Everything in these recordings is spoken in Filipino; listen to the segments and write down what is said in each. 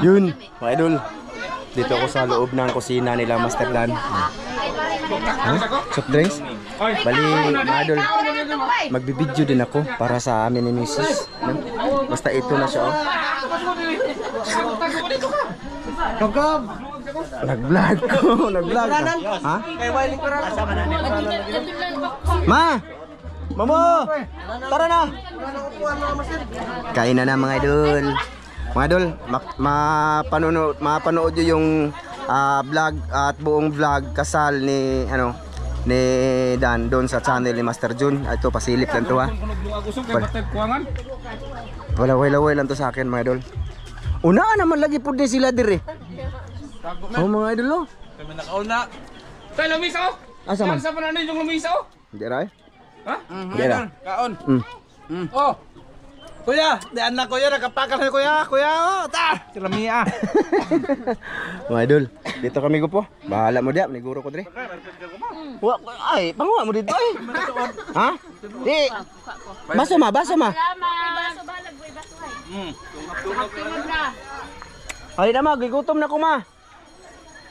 Yun, mga idol. Dito ako sa loob ng kusina nila Master Dan. Soft drinks? Bali, mga idol, magbibideo din ako para sa amin ni Mrs. Basta ito na siya, oh. Kagab! Nag-vlog ko, nag-vlog ka. Ha? Ma! Mamo! Tara na! Kain na mga idol. Mga idol, mapanood nyo yung vlog at buong vlog kasal ni ni Dan doon sa channel ni Master Jun. Ito pasilip lang to, ha. Walaway lang to sa akin, mga idol. Una naman lagi po din sila dire. Oh, mga idol, oh. Kami nakauna. Tayo lumiso. Asa man? Sa pananin yung lumiso. Hindi ra. Ha? Hindi ra. Kaon. Oh. Kuya, di anak ko yan, nakapakal na kuya, oh, ta! Tiramiya. Mga idol, dito kami po. Bahala mo diya, maniguro ko dire. Ay, panguha mo dito ay. Ha? Di. Baso ma. Baso balag boy baso ay. Ay na ma, gigutom na ko ma.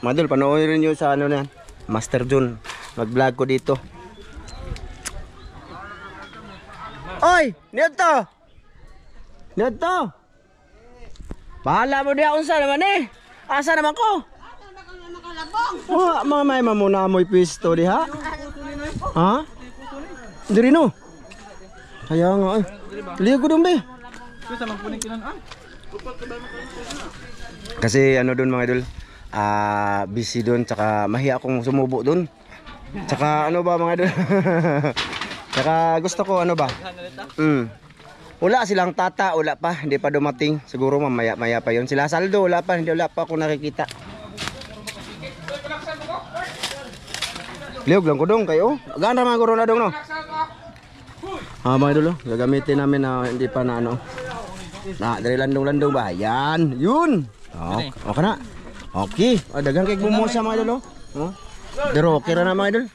Mga idol, panoorin niyo sa ano na yan. Master Jun, mag-vlog ko dito. Oy, nito. Nito. Bahala mo diya unsa naman eh. Asa naman ko? Mamay mamuna mo'y pisto diha. Ha? Diri no. Kaya nga eh. Ligo dun be. Kasi ano dun mga idol, busy dun, tsaka mahiya akong sumubo dun. Tsaka ano ba mga idol? Tsaka gusto ko ano ba? Wala silang tata, wala pa, hindi pa dumating. Siguro mamaya pa yun. Sila Saldo, wala pa ako nakikita. Liog lang ko dong kayo. Ganda mga guro na dong, no? Mga idol, gagamitin namin na hindi pa na ano. Dari landong-landong ba? Yan, yun. Okay na. Okay. Dagang kay bumusa mga idol, oh. Pero okay na mga idol.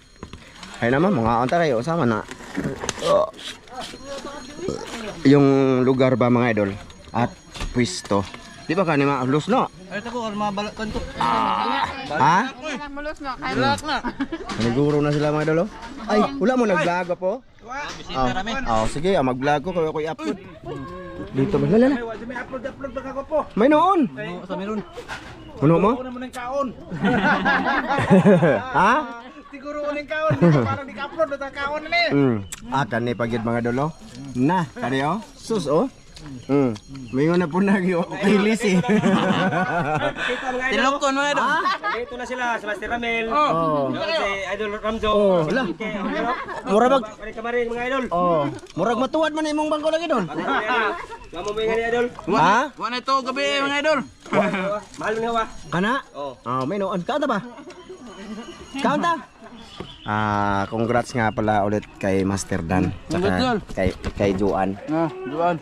Ay naman, mga anta kayo, sama na. Yung lugar ba mga idol at pwesto. Di ba kanina maulus no? Ay tako mabalak kanto. Ha? Mulos no, kay lock na. Naniguro na sila mga idol, oh. Ay, wala mo nag-vlog po? Sige, mag-vlog ko kayo i-upload. Dito ba? Lala. May upload ba ako po? May noon. Sa meron. Ano mo? Una mo nang kaon. Ha? Siguro uning kaon, parang di-upload na kaon na ni. Kani pagid mga idol, oh. Na, kani oh. Sus oh. Mingon na po nag-kilis eh. Tilokon mo idol. Dito na sila, si Master Ramel. Si Idol Ramjo. Wala. Murag kamarin mga idol. Murag matuwad man imong bangko lagi doon. Kamu mo nga ni idol. Ha? Wala ito gabi mga idol. Mahal mo nga. Kana? May noon. Kaunta ba? Kaunta? Congrats nga pala ulit kay Master Dan. Tsaka kay Juan. Juan.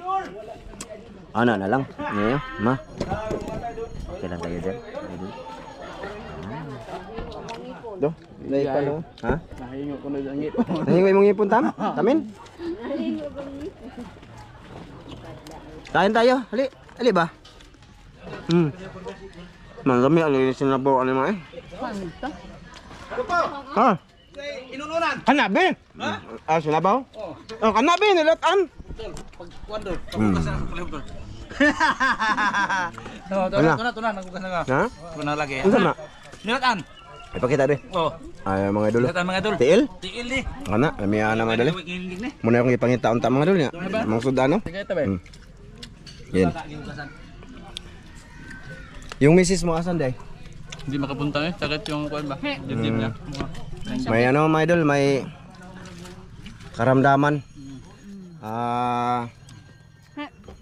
Ano na lang? Ngayon, ma. Okay lang tayo dyan. Do? Dahil pa no? Ha? Nahingo ko na ang ngip. Nahingo imong ipon tam? Tamin? Kain tayo. Hali. Hali ba? Manggami, alinisin na po. Ano mo eh? Ha? Inununan. Kanabi? Ha? Sinabaw? Kanabi, nilatan. Pag-wonder. Tunan, nagugas na ka. Ha? Tunan lagi. Ano na? Nilatan. Ipakita rin. Ay, mga idol. Nilatan mga idol. Tiil? Tiil di. Kana, lamihan na mga idol. Muna akong ipangitaon ta mga idol niya. Mga sudano. Sige ito ba? Yan. Yung misis mo asan day? Hindi makapunta eh. Sakit yung kuwan ba? Dibdib niya. May ano mga idol, may karamdaman.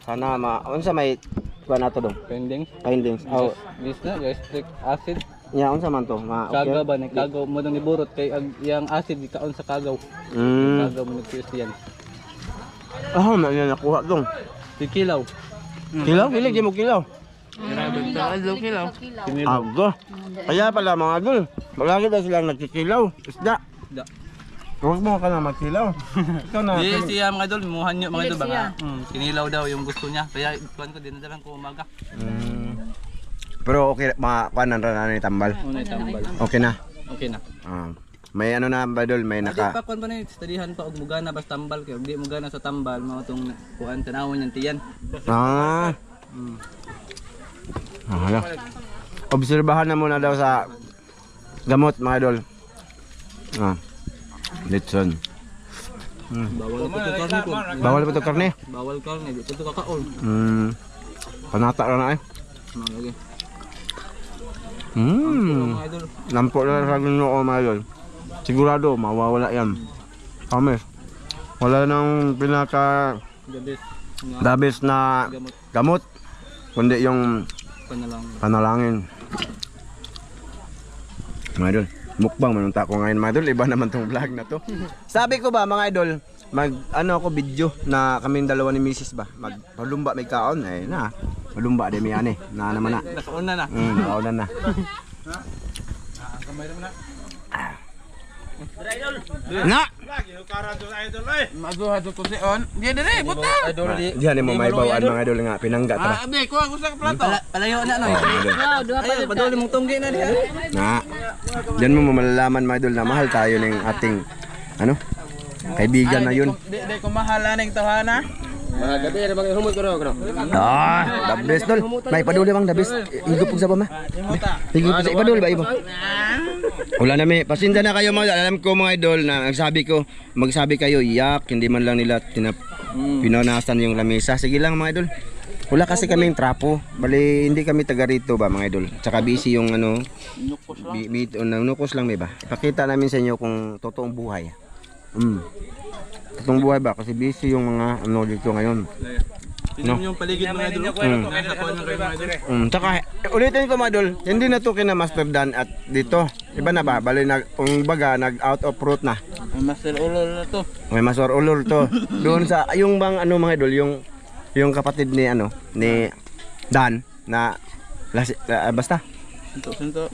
Sana unsa may kuan nato dong? Findings. This na, gastric acid. Ya, unsa man to? Kagaw ba? Kagaw mo nang iburot kay yung acid ikaon sa kagaw. Kagaw mo nagtiis yan. May nakuha dong. Kilaw. Kilaw? Dili di mo kilaw. Kilaw. Kaya pala mga idol, malagi daw silang nagkikilaw. Isda. Huwag mo ka na magkilaw. Ikaw na. Di siya mga idol, muhan nyo mga idol ba? Kinilaw daw yung gusto niya. Kaya kuhan ko, dinadalan ko umaga. Pero okay, makakuanan na ni tambal. Unay tambal. Okay na. Okay na. May ano na ba dol, may Di naka... pa kuhan pa na studihan pa og mugana bas tambal kay di mugana sa tambal mga tong kuan tanawon yang tiyan. Hala. Obserbahan na muna daw sa gamot mga idol. Litson. Bawal pa to karne ko. Bawal pa to karne? Bawal karne, di pa to kakaon. Panata na na eh. Lagi. Mga idol. Nampo na sa ginoo mga idol. Sigurado mawawala yan. Promise. Wala nang pinaka dabis na gamot kundi yung panalangin. Mga idol, mukbang manunta ko ngayon mga idol, iba naman tong vlog na to. Sabi ko ba mga idol, mag ano ako video na kaming dalawa ni Mrs. ba, magpalumba may kaon eh na. Malumba de mi ani, na naman na. Nakauna na. Nakauna na. Kamay naman na. Na. Maduha to si on. Dia dire buta. Idol di. Diyan mo may bawaan mga idol nga pinangga ta ba. Abi ko ako sa plato. Palayo na no. Wow, duha pa Ay, paduli mong tunggi na diha. Na. Diyan mo malalaman mga idol na mahal tayo ng ating ano? Kaibigan na yun. Di ko mahala ning tawhana. Gabi na bang humot ko no. The best dol. May paduli bang the best. Higup sa ba ma? Higup sa ipadol ba ibo? Wala na may. Pasinda na kayo mga idol. Alam ko mga idol na magsabi kayo yak, hindi man lang nila pinanasan yung lamesa. Sige lang mga idol. Wala kasi kaming trapo. Bali hindi kami taga rito ba mga idol. Tsaka busy yung ano. Nukos lang may ba. Ipakita namin sa inyo kung totoong buhay. Totoong buhay ba? Kasi busy yung mga ano dito ngayon. Tingnan yung paligid mga idol. Nasa kuan ng mga idol. Tsaka ulitin ko mga idol, hindi na to kina Master Dan at dito. Iba na ba? Bali kung baga nag out of route na. Master ulol na to. May Master Ulol to. Doon sa yung bang ano mga idol, yung kapatid ni ano ni Dan na basta. Sunto.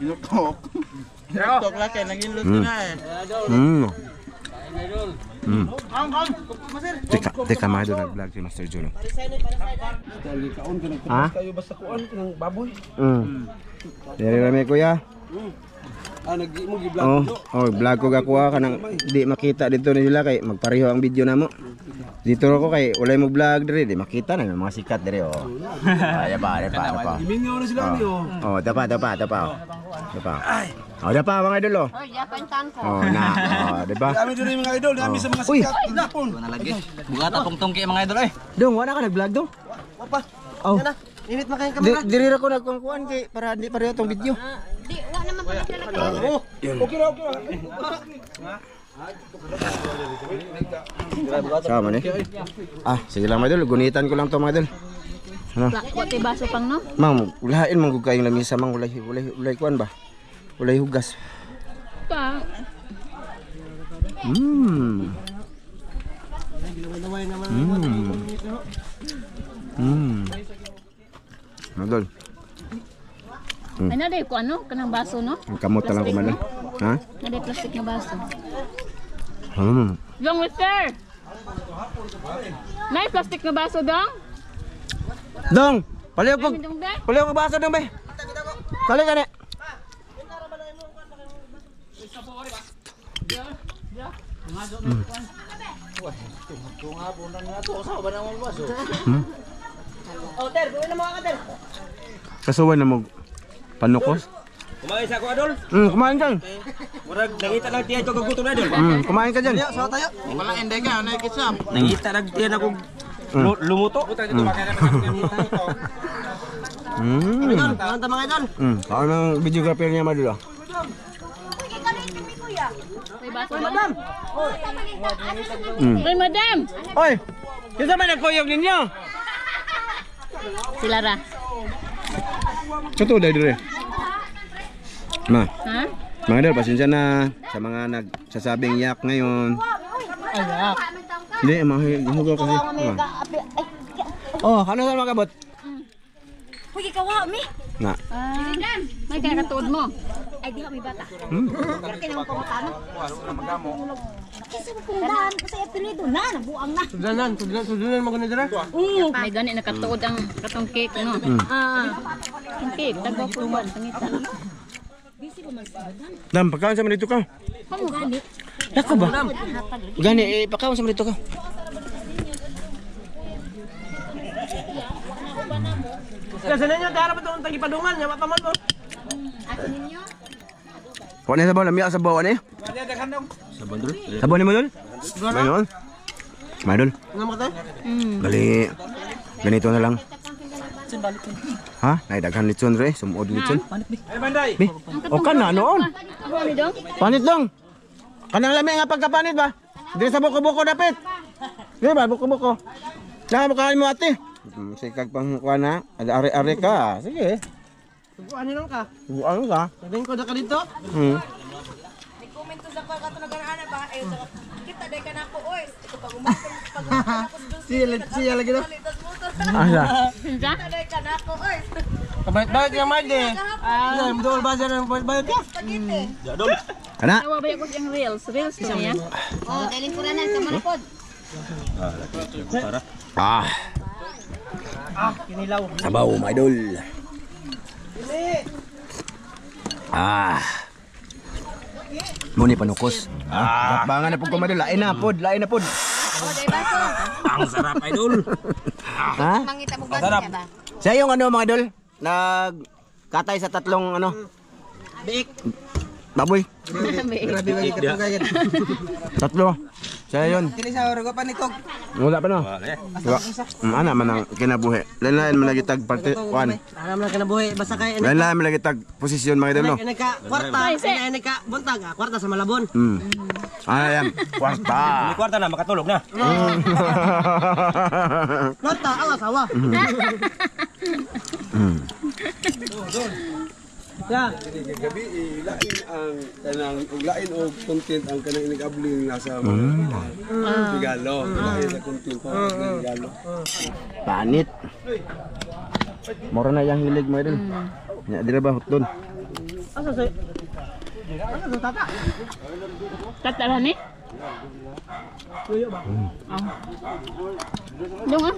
Inutok. Inutok lang kaya naging lut na eh. Teka mga idol, nag-vlog si Master Juno. Ha? Kayo basta kuan ng baboy. Dari rame kuya. Nag-i mo gi-vlog. Vlog ko gakuha ka nang di makita dito nila kay magpareho ang video namo. Dito ko kay walay mo vlog diri, di makita na mga sikat diri oh. Ay ba. Imingaw na sila ni oh. Dapa. Dapa mga idol oh. Japan tanko. Di ba? Kami diri mga idol, kami sa mga sikat. Napon. Wala lagi. Bugata pong tungki mga idol eh. Dong, wala ka nag-vlog dong? Papa. Yana. Init man kayong kamera. Diri ra ko nagkuan kay para di pareho tong video. Di, wa naman pala sila lagi. Okay ra. Sama ni. Sige lang mga idol, gunitan ko lang to mga idol. Ano? Pati baso pang no? Mang, ulahin man gud kayong lamisa mang ulay kuan ba? Ulay hugas. Pa. Madol. Ano day ko ano? Kanang baso no? Ang kamot lang ko man. Ha? Ada plastic na baso. Yung mister. May plastic na baso dong? Dong, paliw ko. Dong be? Paliw ko baso dong be. Kali kani. Kasuwan na mo panukos. Kumain sa ako adol. Kumain ka. Murag nangita lang tiyan ko kagutom na adol. Kumain ka dyan. Sa tayo. Wala ende ka, na kitsap. Nangita lang tiyan ako lumuto. Kanta mga idol. Ako ng videographer niya madula. May baso madam. May madam. Oy! Kinsa man nagkuyog ninyo? Sila ra. Kato dai dire. Ma, Ha? mga idol, pasensya na sa mga nagsasabing yak ngayon. Ayak. Hindi, mahugaw kasi. Ano sa mga kabot? bigay kawa mi. Na. May kinakatuod mo. Ay di may bata. Pero kinamang kumakano. Kasi pundahan kasi apelido na nabuang na. Sudanan maganda dira. May gani nakatuod ang katong cake, no? Ang cake, tagwa po ba? Tangita. Dam, pagkaon sa dito ka. Kamu gani? Naka ba? Gani, pagkaon sa dito ka. Kasi ninyo dara pa tong tagipadungan, nya mapaman mo. Ato ninyo. Kuha na sabaw, lamia sabaw ani. Sabaw ni mo dul? Mayroon. Mayroon. Ano mo tay? Bali. Ganito na lang. Ha? Naidaghan litson re, sumuod litson. Ay banday. Bi. O kana noon. Ako ni dong? Panit dong. Kanang lami nga pagkapanit ba? Dili sa buko-buko dapit. Di ba buko-buko? Saka mo kain mo ate. Sikag pang kuha na. Are-are ka. Sige. Subuan ni ka. Ano ka? Sabihin ko na ka dito. Komento sa ko kato naganahan ba ayo sa kita day kana ko oy ito pag umapon Siya lagi daw. Asa? Sinja? day kana ko oy Kabait yung Marde. Ah, mudol ba siya ng bayad ka? Kana? Tawa ba yung yung reels? Reels to niya? Oh, dali puranan ka manapod. Ah. Kinilaw. Sabaw, my idol. Ah. Muni panukos. Ah. Gapangan na pud ko madol. Lain na pud. Oh, dai baso. Ang sarap, idol. Ha? Mangita mo baso niya ba? Siya yung ano mga idol, nagkatay sa tatlong ano, Biik. baboy. Grabe ba yung katugayan. Tatlo. Siya yun. Kini sa oras ko panikog. Wala pa no. Wala. Ana man ang kinabuhi. Lain-lain man lagi tag parte 1. Alam na ka na buhay basta kay Lain-lain man lagi tag posisyon mga idol no. Ini ka kwarta, ini ka buntag, kwarta sa Malabon. Ano yan? Kwarta. May kwarta na, makatulog na. Kwarta ang asawa. Ya. Gabi lain ang kanang lain og content ang kanang inigabling nasa Regalo. Lain sa content pa regalo. Panit. Moro na yang hilig mo idol. Nya dira ba hotdon? Asa sa tata? Tatala ni? Tuyo ba? Dong ah?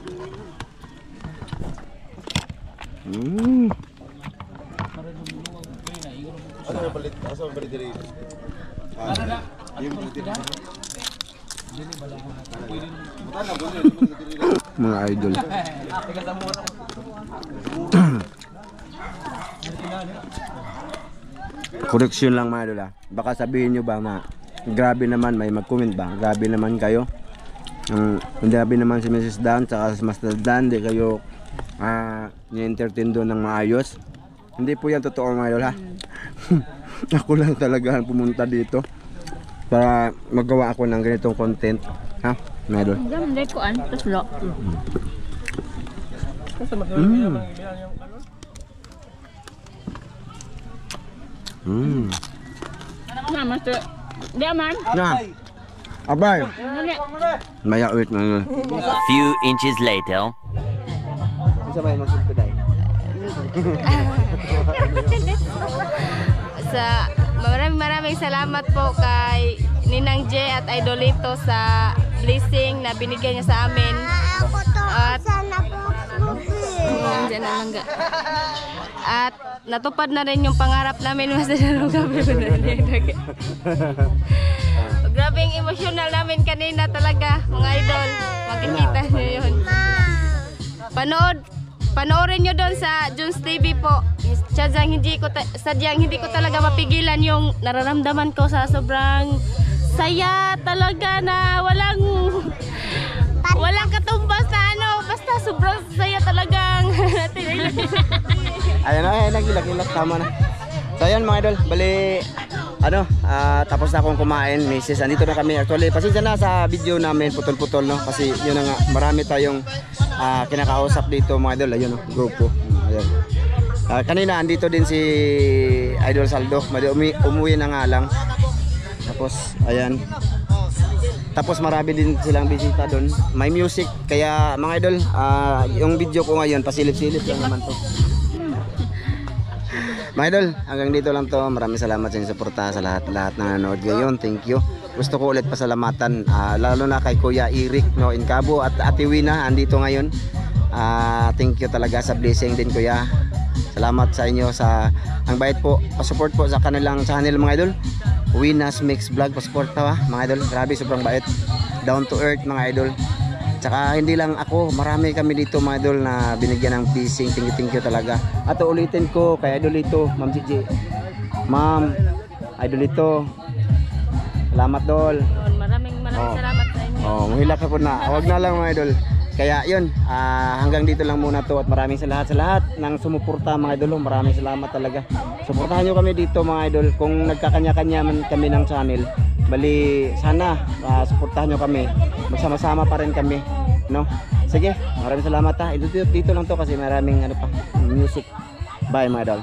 Asa balik diri. Mga idol. Correction lang mga idol ah. Baka sabihin nyo ba na grabe naman, may mag-comment ba? Grabe naman kayo. Grabe naman si Mrs. Dan saka si Master Dan, di kayo ni-entertain doon ng maayos. Hindi po yan totoo mga idol ha. Ako lang talaga ang pumunta dito para magawa ako ng ganitong content ha mga idol. Hanggang hindi ko an, tapos lo. Na, master. Di aman. Na. Abay. Dali. Maya ulit mga idol. A few inches later. Sabay magsusuday. Maraming salamat po kay Ninang J at Idolito sa blessing na binigyan niya sa amin. At dyan na lang ga. At natupad na rin yung pangarap namin. Grabing emotional namin kanina talaga, mga idol. Makikita niyo yun. Panoorin nyo doon sa Jones TV po. Sadyang hindi ko talaga mapigilan yung nararamdaman ko sa sobrang saya talaga na walang katumbas na ano. Basta sobrang saya talagang. Ayan na, nagilak-ilak, tama na. So ayan mga idol, bali tapos na akong kumain, misis. Andito na kami actually. Pasensya na sa video namin, putol-putol no. Kasi yun na nga, marami tayong kinakausap dito mga idol. Ayun no, grupo. Ayan. Kanina andito din si Idol Saldo. Umuwi na nga lang. Tapos ayan. Tapos marami din silang bisita doon. May music kaya mga idol, yung video ko ngayon pasilip-silip lang naman to. Mga idol, hanggang dito lang to. Maraming salamat sa inyong suporta sa lahat-lahat na nanonood ngayon. Thank you. Gusto ko ulit pasalamatan lalo na kay Kuya Eric no Incabo at Ate Wina andito ngayon. Thank you talaga sa blessing din Kuya. Salamat sa inyo sa ang bait po. Pa-support po sa kanilang channel mga idol. Wina's Mix Vlog, pa-support pa mga idol. Grabe, sobrang bait. Down to earth mga idol. Tsaka hindi lang ako, marami kami dito mga idol na binigyan ng blessing. Thank you talaga. At ulitin ko kay Idol ito, Ma'am Gigi. Ma'am, Idol ito. Salamat Dol. Maraming salamat sa inyo. Mahilak ako na. Huwag na lang mga idol. Kaya yun, hanggang dito lang muna to at maraming sa lahat ng sumuporta mga idol. Maraming salamat talaga. Suportahan nyo kami dito mga idol. Kung nagkakanya-kanya man kami ng channel, bali sana suportahan nyo kami. Magsama-sama pa rin kami, no? Sige, maraming salamat ha. Dito lang to kasi maraming music. Bye mga idol.